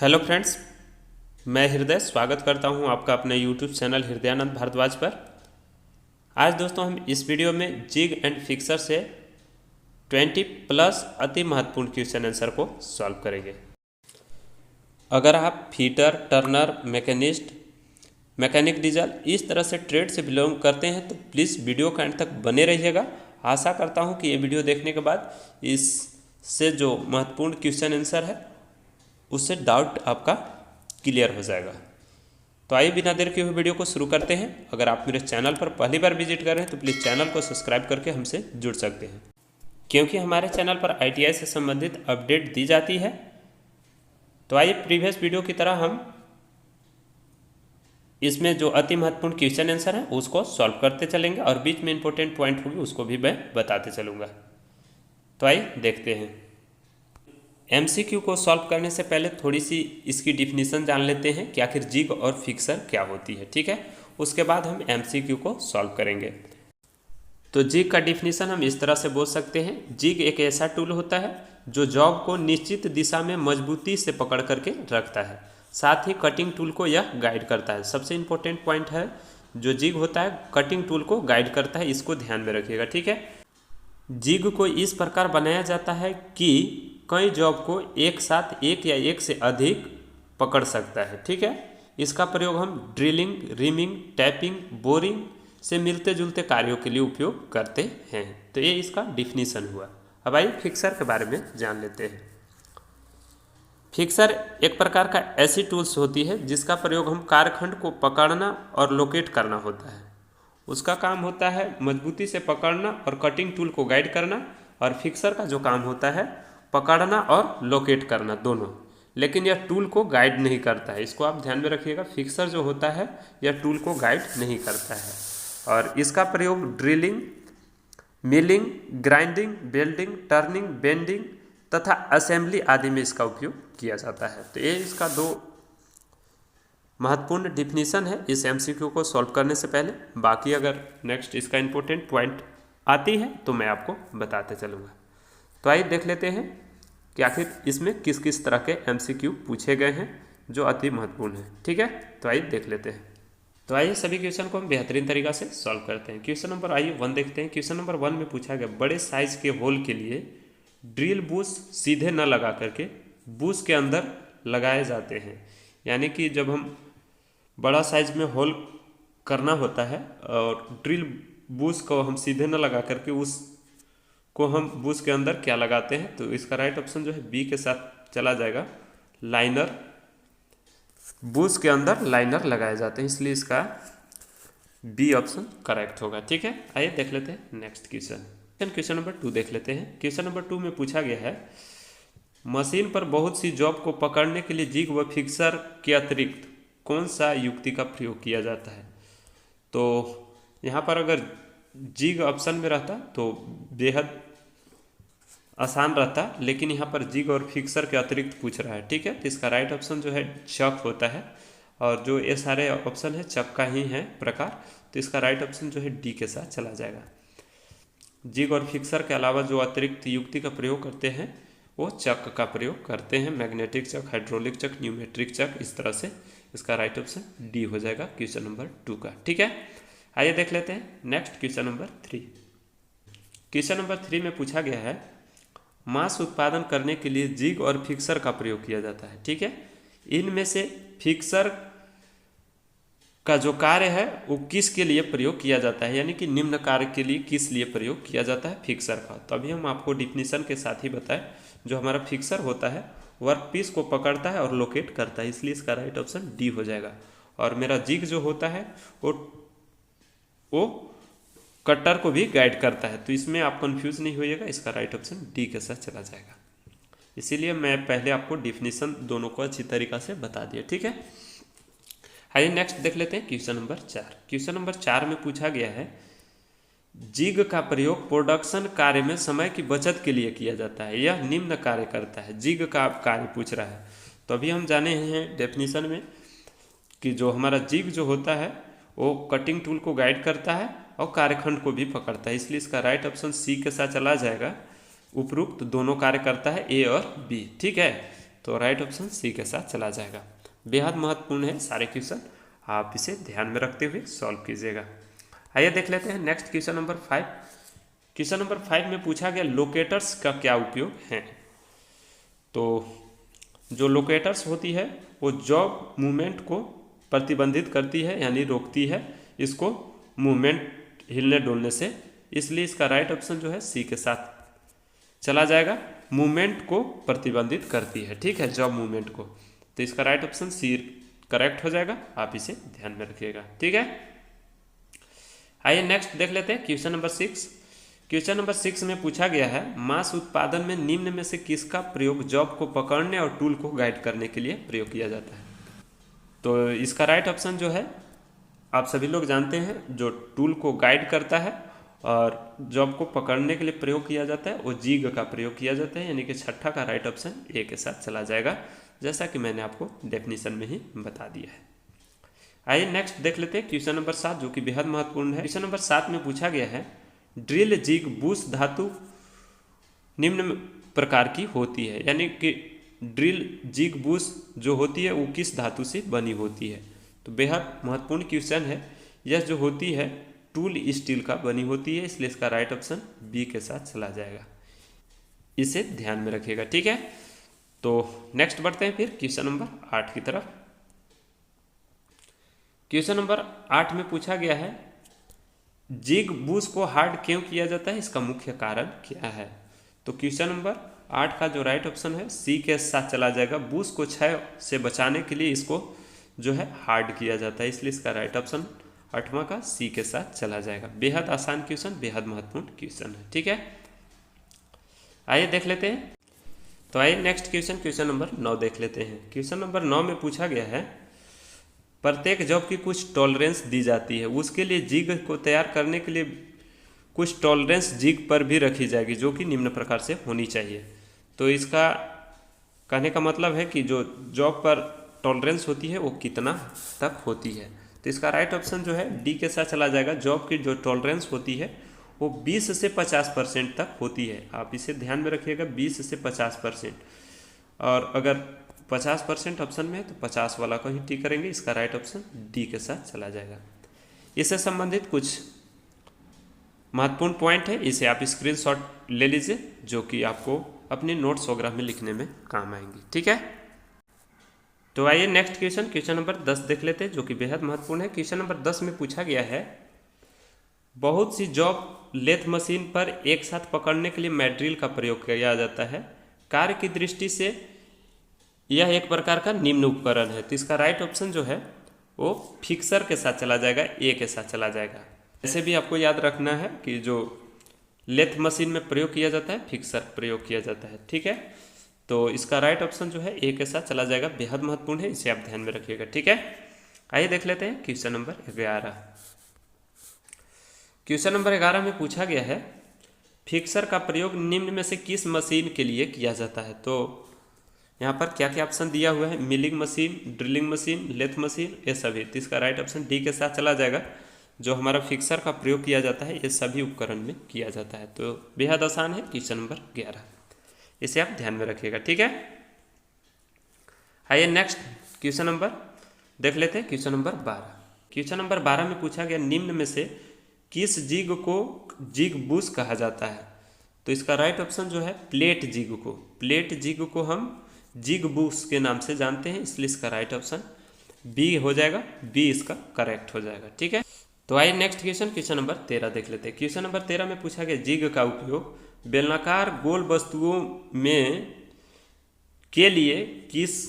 Hello friends, मैं हृदय स्वागत करता हूं आपका अपने यूट्यूब चैनल हृदयानंद भारद्वाज पर। आज दोस्तों हम इस वीडियो में जिग एंड फिक्सर से 20 प्लस अति महत्वपूर्ण क्वेश्चन आंसर को सॉल्व करेंगे। अगर आप fitter, Turner, machinist, mechanic diesel इस तरह से ट्रेड से बिलोंग करते हैं तो प्लीज़ वीडियो के अंत तक बने रहिएगा। आशा करता हूं कि ये वीडियो देखने के बाद इससे जो महत्वपूर्ण क्वेश्चन आंसर है उससे डाउट आपका क्लियर हो जाएगा। तो आइए बिना देर के हुए वीडियो को शुरू करते हैं। अगर आप मेरे चैनल पर पहली बार विजिट कर रहे हैं तो प्लीज़ चैनल को सब्सक्राइब करके हमसे जुड़ सकते हैं, क्योंकि हमारे चैनल पर ITI से संबंधित अपडेट दी जाती है। तो आइए प्रीवियस वीडियो की तरह हम इसमें जो अति महत्वपूर्ण क्वेश्चन आंसर है उसको सॉल्व करते चलेंगे और बीच में इंपॉर्टेंट पॉइंट होगी उसको भी मैं बताते चलूँगा। तो आइए देखते हैं। MCQ को सॉल्व करने से पहले थोड़ी सी इसकी डिफिनीसन जान लेते हैं कि आखिर जिग और फिक्सर क्या होती है, ठीक है। उसके बाद हम MCQ को सॉल्व करेंगे। तो जिग का डिफिनीसन हम इस तरह से बोल सकते हैं, जिग एक ऐसा टूल होता है जो जॉब को निश्चित दिशा में मजबूती से पकड़ करके रखता है, साथ ही कटिंग टूल को यह गाइड करता है। सबसे इम्पोर्टेंट पॉइंट है, जो जिग होता है कटिंग टूल को गाइड करता है, इसको ध्यान में रखिएगा, ठीक है। जिग को इस प्रकार बनाया जाता है कि कई जॉब को एक साथ एक या एक से अधिक पकड़ सकता है, ठीक है। इसका प्रयोग हम ड्रिलिंग, रिमिंग, टैपिंग, बोरिंग से मिलते जुलते कार्यों के लिए उपयोग करते हैं। तो ये इसका डिफिनीसन हुआ। अब आइए फिक्सर के बारे में जान लेते हैं। फिक्सर एक प्रकार का ऐसी टूल्स होती है जिसका प्रयोग हम कार्यखंड को पकड़ना और लोकेट करना होता है। उसका काम होता है मजबूती से पकड़ना और कटिंग टूल को गाइड करना, और फिक्सर का जो काम होता है पकड़ना और लोकेट करना दोनों, लेकिन यह टूल को गाइड नहीं करता है। इसको आप ध्यान में रखिएगा, फिक्सर जो होता है यह टूल को गाइड नहीं करता है। और इसका प्रयोग drilling, milling, grinding, welding, turning, bending तथा असेंबली आदि में इसका उपयोग किया जाता है। तो ये इसका दो महत्वपूर्ण डिफिनीसन है इस MCQ को सॉल्व करने से पहले। बाकी अगर नेक्स्ट इसका इंपॉर्टेंट पॉइंट आती है तो मैं आपको बताते चलूँगा। तो आइए देख लेते हैं कि आखिर इसमें किस किस तरह के MCQ पूछे गए हैं जो अति महत्वपूर्ण है, ठीक है। तो आइए देख लेते हैं। तो आइए सभी क्वेश्चन को हम बेहतरीन तरीका से सॉल्व करते हैं। क्वेश्चन नंबर आइए 1 देखते हैं। क्वेश्चन नंबर 1 में पूछा गया, बड़े साइज के होल के लिए ड्रिल बूस सीधे न लगा करके बूस के अंदर लगाए जाते हैं। यानी कि जब हम बड़ा साइज में होल करना होता है और ड्रिल बूस को हम सीधे न लगा करके उस को हम बूस के अंदर क्या लगाते हैं, तो इसका राइट ऑप्शन जो है बी के साथ चला जाएगा। लाइनर, बूस के अंदर लाइनर लगाए जाते हैं, इसलिए इसका बी ऑप्शन करेक्ट होगा, ठीक है। आइए देख लेते हैं नेक्स्ट क्वेश्चन। क्वेश्चन नंबर 2 देख लेते हैं। क्वेश्चन नंबर 2 में पूछा गया है, मशीन पर बहुत सी जॉब को पकड़ने के लिए जिग व फिक्सर के अतिरिक्त कौन सा युक्ति का प्रयोग किया जाता है। तो यहाँ पर अगर जिग ऑप्शन में रहता तो बेहद आसान रहता, लेकिन यहाँ पर जिग और फिक्सर के अतिरिक्त पूछ रहा है, ठीक है। तो इसका राइट ऑप्शन जो है चक होता है, और जो ये सारे ऑप्शन है चक का ही है प्रकार, तो इसका राइट ऑप्शन जो है डी के साथ चला जाएगा। जिग और फिक्सर के अलावा जो अतिरिक्त युक्ति का प्रयोग करते हैं वो चक का प्रयोग करते हैं, मैग्नेटिक चक, हाइड्रोलिक चक, न्यूमेट्रिक चक, इस तरह से इसका राइट ऑप्शन डी हो जाएगा क्वेश्चन नंबर 2 का, ठीक है। आइए देख लेते हैं next question number 3। Question number 3 में पूछा गया है, मांस उत्पादन करने के लिए जिग और फिक्सर का प्रयोग किया जाता है, ठीक है। इनमें से फिक्सर का जो कार्य है वो किसके लिए प्रयोग किया जाता है, यानी कि निम्न कार्य के लिए किस लिए प्रयोग किया जाता है फिक्सर का। तो अभी हम आपको डिफिनीसन के साथ ही बताएं, जो हमारा फिक्सर होता है वर्क पीस को पकड़ता है और लोकेट करता है, इसलिए इसका राइट ऑप्शन डी हो जाएगा। और मेरा जिग जो होता है वो कटर को भी गाइड करता है, तो इसमें आप कंफ्यूज नहीं होइएगा, इसका राइट ऑप्शन डी के साथ चला जाएगा। इसीलिए मैं पहले आपको डिफिनीसन दोनों को अच्छी तरीका से बता दिया, ठीक है। आइए नेक्स्ट देख लेते हैं क्वेश्चन नंबर 4। क्वेश्चन नंबर 4 में पूछा गया है, जिग का प्रयोग प्रोडक्शन कार्य में समय की बचत के लिए किया जाता है, यह निम्न कार्य करता है। जिग का कार्य पूछ रहा है, तो अभी हम जाने हैं डेफिनीशन में कि जो हमारा जिग जो होता है वो कटिंग टूल को गाइड करता है और कार्यखंड को भी पकड़ता है, इसलिए इसका राइट ऑप्शन सी के साथ चला जाएगा। उपरोक्त दोनों कार्य करता है, ए और बी, ठीक है। तो राइट ऑप्शन सी के साथ चला जाएगा। बेहद महत्वपूर्ण है सारे क्वेश्चन, आप इसे ध्यान में रखते हुए सॉल्व कीजिएगा। आइए देख लेते हैं next question number 5। Question number 5 में पूछा गया लोकेटर्स का क्या उपयोग है। तो जो लोकेटर्स होती है वो जॉब मूवमेंट को प्रतिबंधित करती है, यानी रोकती है इसको मूवमेंट हिलने डुलने से, इसलिए इसका राइट ऑप्शन जो है सी के साथ चला जाएगा। मूवमेंट को प्रतिबंधित करती है, ठीक है, जॉब मूवमेंट को, तो इसका राइट ऑप्शन सी करेक्ट हो जाएगा, आप इसे ध्यान में रखिएगा, ठीक है। आइए नेक्स्ट देख लेते हैं क्वेश्चन नंबर 6। क्वेश्चन नंबर 6 में पूछा गया है मांस उत्पादन में निम्न में से किसका प्रयोग जॉब को पकड़ने और टूल को गाइड करने के लिए प्रयोग किया जाता है। तो इसका राइट ऑप्शन जो है आप सभी लोग जानते हैं, जो टूल को गाइड करता है और जॉब को पकड़ने के लिए प्रयोग किया जाता है वो जिग का प्रयोग किया जाता है, यानी कि छठा का राइट ऑप्शन ए के साथ चला जाएगा, जैसा कि मैंने आपको डेफिनेशन में ही बता दिया है। आइए नेक्स्ट देख लेते हैं क्वेश्चन नंबर 7, जो कि बेहद महत्वपूर्ण है। क्वेश्चन नंबर 7 में पूछा गया है ड्रिल जिग बूस धातु निम्न प्रकार की होती है, यानी कि ड्रिल जिग बूस जो होती है वो किस धातु से बनी होती है। तो बेहद महत्वपूर्ण क्वेश्चन है। यह जो होती है टूल स्टील का बनी होती है, इसलिए इसका राइट ऑप्शन बी के साथ चला जाएगा, इसे ध्यान में रखिएगा, ठीक है। तो नेक्स्ट बढ़ते हैं फिर क्वेश्चन नंबर 8 की तरफ। क्वेश्चन नंबर 8 में पूछा गया है जिग बूस को हार्ड क्यों किया जाता है, इसका मुख्य कारण क्या है। तो क्वेश्चन नंबर 8 का जो राइट ऑप्शन है सी के साथ चला जाएगा। बूस को क्षय से बचाने के लिए इसको जो है हार्ड किया जाता है, इसलिए इसका राइट ऑप्शन 8वां का सी के साथ चला जाएगा। बेहद आसान क्वेश्चन, बेहद महत्वपूर्ण क्वेश्चन है, ठीक है। आइए देख लेते हैं। तो आइए नेक्स्ट क्वेश्चन नंबर 9 देख लेते हैं। क्वेश्चन नंबर 9 में पूछा गया है प्रत्येक जॉब की कुछ टॉलरेंस दी जाती है, उसके लिए जिग को तैयार करने के लिए कुछ टॉलरेंस जिग पर भी रखी जाएगी, जो कि निम्न प्रकार से होनी चाहिए। तो इसका कहने का मतलब है कि जो जॉब पर टॉलरेंस होती है वो कितना तक होती है। तो इसका राइट ऑप्शन जो है डी के साथ चला जाएगा। जॉब की जो टॉलरेंस होती है वो 20 से 50% तक होती है, आप इसे ध्यान में रखिएगा, 20 से 50%। और अगर 50% ऑप्शन में है तो 50 वाला को ही टिक करेंगे, इसका राइट ऑप्शन डी के साथ चला जाएगा। इससे संबंधित कुछ महत्वपूर्ण पॉइंट है, इसे आप स्क्रीनशॉट ले लीजिए, जो कि आपको अपने नोट्स वगैरह में लिखने में काम आएंगी, ठीक है। तो आइए नेक्स्ट क्वेश्चन नंबर 10 देख लेते हैं, जो कि बेहद महत्वपूर्ण है। क्वेश्चन नंबर 10 में पूछा गया है बहुत सी जॉब लेथ मशीन पर एक साथ पकड़ने के लिए मैड्रिल का प्रयोग किया जाता है, कार्य की दृष्टि से यह एक प्रकार का निम्न उपकरण है। तो इसका राइट ऑप्शन जो है वो फिक्सर के साथ चला जाएगा, ए के साथ चला जाएगा। ऐसे भी आपको याद रखना है कि जो लेथ मशीन में प्रयोग किया जाता है फिक्सर प्रयोग किया जाता है, ठीक है। तो इसका राइट ऑप्शन जो है ए के साथ चला जाएगा, बेहद महत्वपूर्ण है, इसे आप ध्यान में रखिएगा, ठीक है। आइए देख लेते हैं क्वेश्चन नंबर 11। क्वेश्चन नंबर 11 में पूछा गया है फिक्सर का प्रयोग निम्न में से किस मशीन के लिए किया जाता है। तो यहाँ पर क्या क्या ऑप्शन दिया हुआ है, milling machine, drilling machine, lathe machine, ये सभी। तो इसका राइट ऑप्शन डी के साथ चला जाएगा। जो हमारा फिक्सर का प्रयोग किया जाता है ये सभी उपकरण में किया जाता है। तो बेहद आसान है क्वेश्चन नंबर 11, इसे आप ध्यान में रखिएगा, ठीक है। आइए नेक्स्ट क्वेश्चन नंबर देख लेते हैं, क्वेश्चन नंबर 12। क्वेश्चन नंबर 12 में पूछा गया निम्न में से किस जिग को जिग बूस कहा जाता है। तो इसका राइट ऑप्शन जो है प्लेट जिग को हम जिग बूस के नाम से जानते हैं, इसलिए इसका राइट ऑप्शन बी हो जाएगा, बी इसका करेक्ट हो जाएगा, ठीक है। तो आइए नेक्स्ट क्वेश्चन नंबर 13 देख लेते हैं। क्वेश्चन नंबर 13 में पूछा गया जिग का उपयोग बेलनाकार गोल वस्तुओं में के लिए किस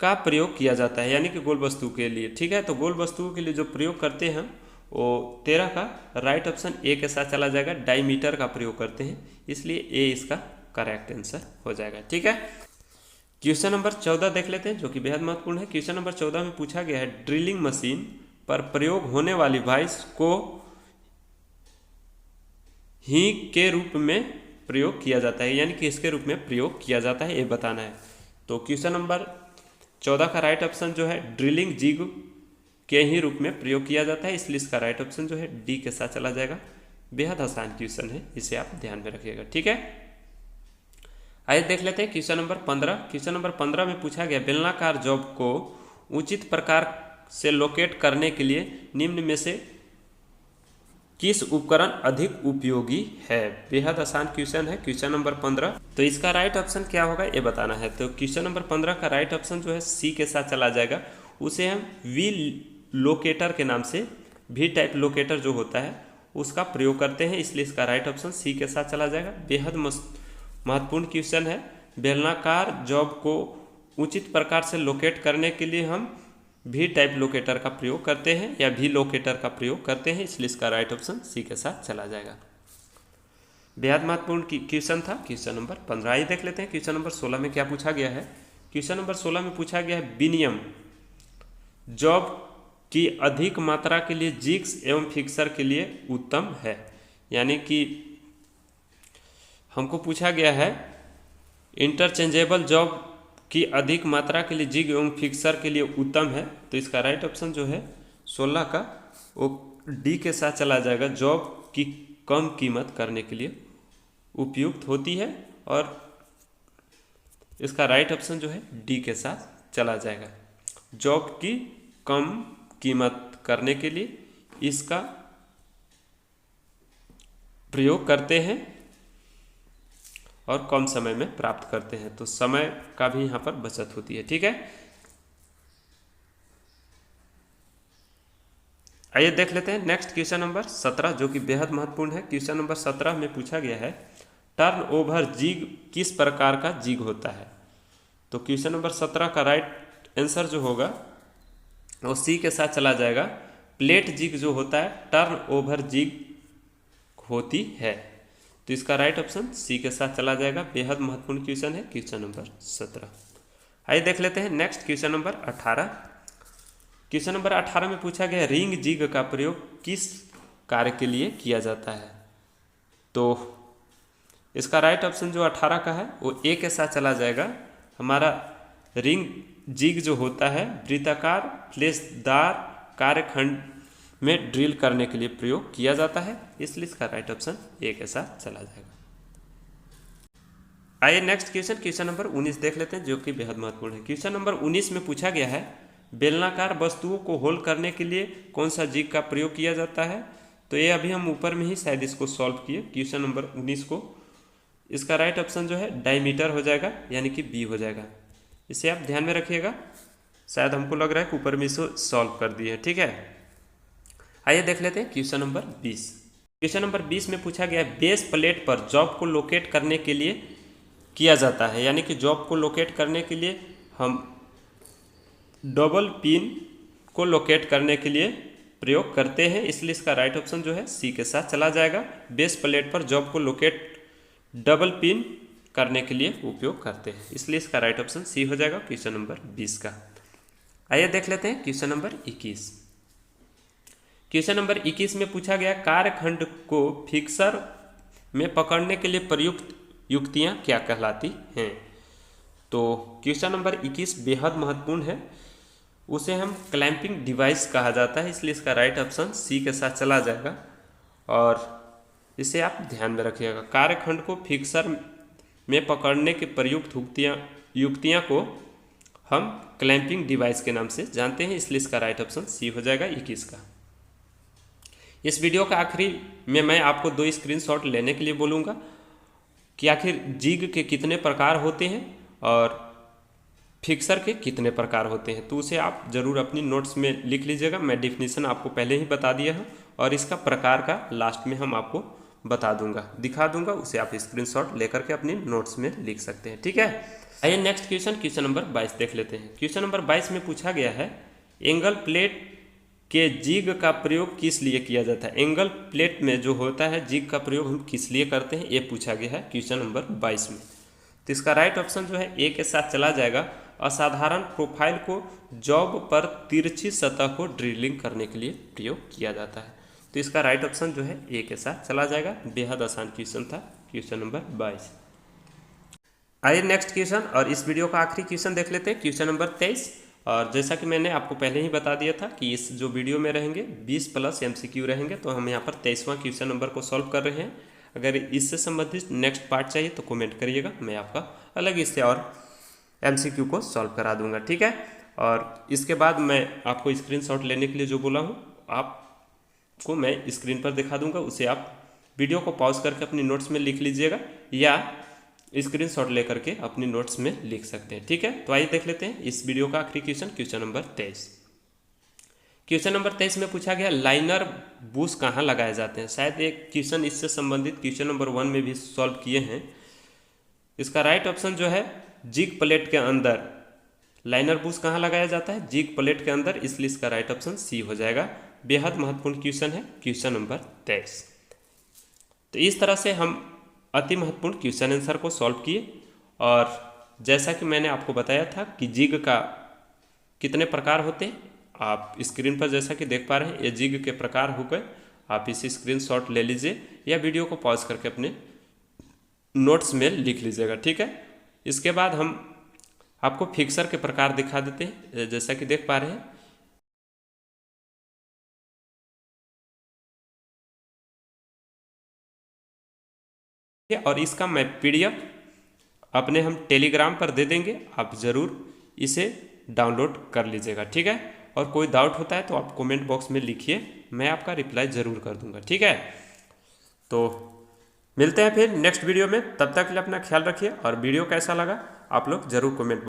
का प्रयोग किया जाता है, यानी कि गोल वस्तु के लिए, ठीक है। तो गोल वस्तुओं के लिए जो प्रयोग करते हैं वो 13 का राइट ऑप्शन ए के साथ चला जाएगा। डायमीटर का प्रयोग करते हैं, इसलिए ए इसका करेक्ट आंसर हो जाएगा, ठीक है। क्वेश्चन नंबर 14 देख लेते हैं, जो कि बेहद महत्वपूर्ण है। क्वेश्चन नंबर 14 में पूछा गया है ड्रिलिंग मशीन पर प्रयोग होने वाली वाइस को ही के रूप में प्रयोग किया जाता है, यानी कि इसके रूप में प्रयोग किया जाता है, ये बताना है। तो क्वेश्चन नंबर 14 का राइट ऑप्शन जो है ड्रिलिंग जिग के ही रूप में प्रयोग किया जाता है, इसलिए इसका राइट ऑप्शन जो है डी के साथ चला जाएगा। बेहद आसान क्वेश्चन है, इसे आप ध्यान में रखिएगा, ठीक है। आइए देख लेते हैं क्वेश्चन नंबर 15। क्वेश्चन नंबर 15 में पूछा गया बेलनाकार जॉब को उचित प्रकार से लोकेट करने के लिए निम्न में से किस उपकरण अधिक उपयोगी है। बेहद आसान क्वेश्चन है क्वेश्चन नंबर 15। तो इसका राइट ऑप्शन क्या होगा ये बताना है। तो क्वेश्चन नंबर 15 का राइट ऑप्शन जो है सी के साथ चला जाएगा। उसे हम वी लोकेटर के नाम से, वी टाइप लोकेटर जो होता है उसका प्रयोग करते हैं, इसलिए इसका राइट ऑप्शन सी के साथ चला जाएगा। बेहद महत्वपूर्ण क्वेश्चन है। बेलनाकार जॉब को उचित प्रकार से लोकेट करने के लिए हम वी टाइप लोकेटर का प्रयोग करते हैं या वी लोकेटर का प्रयोग करते हैं, इसलिए इसका राइट ऑप्शन सी के साथ चला जाएगा। बेहद महत्वपूर्ण क्वेश्चन था क्वेश्चन नंबर 15। आइए देख लेते हैं क्वेश्चन नंबर 16 में क्या पूछा गया है। क्वेश्चन नंबर 16 में पूछा गया है विनियम जॉब की अधिक मात्रा के लिए जिग्स एवं फिक्सर के लिए उत्तम है। यानी कि हमको पूछा गया है इंटरचेंजेबल जॉब की अधिक मात्रा के लिए जिग एवं फिक्सर के लिए उत्तम है। तो इसका राइट ऑप्शन जो है 16 का वो डी के साथ चला जाएगा। जॉब की कम कीमत करने के लिए उपयुक्त होती है और इसका राइट ऑप्शन जो है डी के साथ चला जाएगा। जॉब की कम कीमत करने के लिए इसका प्रयोग करते हैं और कम समय में प्राप्त करते हैं, तो समय का भी यहाँ पर बचत होती है। ठीक है, आइए देख लेते हैं नेक्स्ट क्वेश्चन नंबर 17 जो कि बेहद महत्वपूर्ण है। क्वेश्चन नंबर 17 में पूछा गया है टर्नओवर जिग किस प्रकार का जिग होता है। तो क्वेश्चन नंबर 17 का राइट आंसर जो होगा वो सी के साथ चला जाएगा। प्लेट जिग जो होता है टर्नओवर जिग होती है, तो इसका राइट ऑप्शन सी के साथ चला जाएगा। बेहद महत्वपूर्ण क्वेश्चन है क्वेश्चन नंबर 17। आइए देख लेते हैं next question number 18। Question number 18 में पूछा गया रिंग जिग का प्रयोग किस कार्य के लिए किया जाता है। तो इसका राइट ऑप्शन जो 18 का है वो ए के साथ चला जाएगा। हमारा रिंग जिग जो होता है वृत्ताकार फ्लेशदार कार्यखंड में ड्रिल करने के लिए प्रयोग किया जाता है, इसलिए इसका राइट ऑप्शन ए के साथ चला जाएगा। आइए नेक्स्ट क्वेश्चन नंबर 19 देख लेते हैं जो कि बेहद महत्वपूर्ण है। क्वेश्चन नंबर 19 में पूछा गया है बेलनाकार वस्तुओं को होल करने के लिए कौन सा जिग का प्रयोग किया जाता है। तो ये अभी हम ऊपर में ही शायद इसको सॉल्व किए क्वेश्चन नंबर 19 को। इसका राइट ऑप्शन जो है डायमीटर हो जाएगा, यानी कि बी हो जाएगा। इसे आप ध्यान में रखिएगा, शायद हमको लग रहा है कि ऊपर में इसे सॉल्व कर दिए। ठीक है, आइए देख लेते हैं क्वेश्चन नंबर 20। क्वेश्चन नंबर 20 में पूछा गया है बेस प्लेट पर जॉब को लोकेट करने के लिए किया जाता है। यानी कि जॉब को लोकेट करने के लिए हम डबल पिन को लोकेट करने के लिए प्रयोग करते हैं, इसलिए इसका राइट ऑप्शन जो है सी के साथ चला जाएगा। बेस प्लेट पर जॉब को लोकेट डबल पिन करने के लिए उपयोग करते हैं, इसलिए इसका राइट ऑप्शन सी हो जाएगा क्वेश्चन नंबर 20 का। आइए देख लेते हैं क्वेश्चन नंबर 21। क्वेश्चन नंबर 21 में पूछा गया कार्यखंड को फिक्सर में पकड़ने के लिए प्रयुक्त युक्तियां क्या कहलाती हैं। तो क्वेश्चन नंबर 21 बेहद महत्वपूर्ण है। उसे हम क्लैंपिंग डिवाइस कहा जाता है, इसलिए इसका राइट ऑप्शन सी के साथ चला जाएगा और इसे आप ध्यान में रखिएगा। कार्यखंड को फिक्सर में पकड़ने के प्रयुक्त युक्तियां को हम क्लैंपिंग डिवाइस के नाम से जानते हैं, इसलिए इसका राइट ऑप्शन सी हो जाएगा 21 का। इस वीडियो का आखिरी में मैं आपको 2 स्क्रीनशॉट लेने के लिए बोलूँगा कि आखिर जिग के कितने प्रकार होते हैं और फिक्सर के कितने प्रकार होते हैं, तो उसे आप ज़रूर अपनी नोट्स में लिख लीजिएगा। मैं डिफिनीशन आपको पहले ही बता दिया हूँ और इसका प्रकार का लास्ट में हम आपको बता दूंगा, दिखा दूंगा, उसे आप स्क्रीनशॉट लेकर के अपनी नोट्स में लिख सकते हैं। ठीक है, आइए नेक्स्ट क्वेश्चन नंबर 22 देख लेते हैं। क्वेश्चन नंबर 22 में पूछा गया है एंगल प्लेट के जिग का प्रयोग किस लिए किया जाता है। एंगल प्लेट में जो होता है जिग का प्रयोग हम किस लिए करते हैं, ये पूछा गया है क्वेश्चन नंबर 22 में। तो इसका राइट ऑप्शन जो है ए के साथ चला जाएगा। असाधारण प्रोफाइल को जॉब पर तिरछी सतह को ड्रिलिंग करने के लिए प्रयोग किया जाता है, तो इसका राइट ऑप्शन जो है ए के साथ चला जाएगा। बेहद आसान क्वेश्चन था क्वेश्चन नंबर 22। आइए नेक्स्ट क्वेश्चन और इस वीडियो का आखिरी क्वेश्चन देख लेते हैं क्वेश्चन नंबर 23। और जैसा कि मैंने आपको पहले ही बता दिया था कि इस जो वीडियो में रहेंगे 20 प्लस MCQ रहेंगे, तो हम यहाँ पर 23वां क्वेश्चन नंबर को सॉल्व कर रहे हैं। अगर इससे संबंधित नेक्स्ट पार्ट चाहिए तो कमेंट करिएगा, मैं आपका अलग इससे और एमसीक्यू को सॉल्व करा दूंगा, ठीक है। और इसके बाद मैं आपको स्क्रीनशॉट लेने के लिए जो बोला हूँ आपको मैं स्क्रीन पर दिखा दूंगा, उसे आप वीडियो को पॉज करके अपनी नोट्स में लिख लीजिएगा या स्क्रीनशॉट लेकर के अपनी नोट्स में लिख सकते हैं, ठीक है। तो आइए देख लेते हैं इस वीडियो का आखिरी question, question number 23। Question number 23 में पूछा गया लाइनर बुश कहाँ लगाए जाते हैं। शायद एक क्वेश्चन इससे संबंधित क्वेश्चन नंबर 1 में भी सॉल्व किए हैं। इसका राइट ऑप्शन जो है जिग प्लेट के अंदर लाइनर बुश कहाँ लगाया जाता है, जिग प्लेट के अंदर, इसलिए इसका राइट ऑप्शन सी हो जाएगा। बेहद महत्वपूर्ण क्वेश्चन है क्वेश्चन नंबर 23। तो इस तरह से हम अति महत्वपूर्ण क्वेश्चन आंसर को सॉल्व किए। और जैसा कि मैंने आपको बताया था कि जिग का कितने प्रकार होते हैं, आप स्क्रीन पर जैसा कि देख पा रहे हैं ये जिग के प्रकार हो गए। आप इसी स्क्रीनशॉट ले लीजिए या वीडियो को पॉज करके अपने नोट्स में लिख लीजिएगा, ठीक है। इसके बाद हम आपको फिक्सर के प्रकार दिखा देते हैं, जैसा कि देख पा रहे हैं। और इसका मैं पीडीएफ अपने हम टेलीग्राम पर दे देंगे, आप ज़रूर इसे डाउनलोड कर लीजिएगा, ठीक है। और कोई डाउट होता है तो आप कमेंट बॉक्स में लिखिए, मैं आपका रिप्लाई ज़रूर कर दूंगा, ठीक है। तो मिलते हैं फिर नेक्स्ट वीडियो में, तब तक के लिए अपना ख्याल रखिए। और वीडियो कैसा लगा आप लोग ज़रूर कमेंट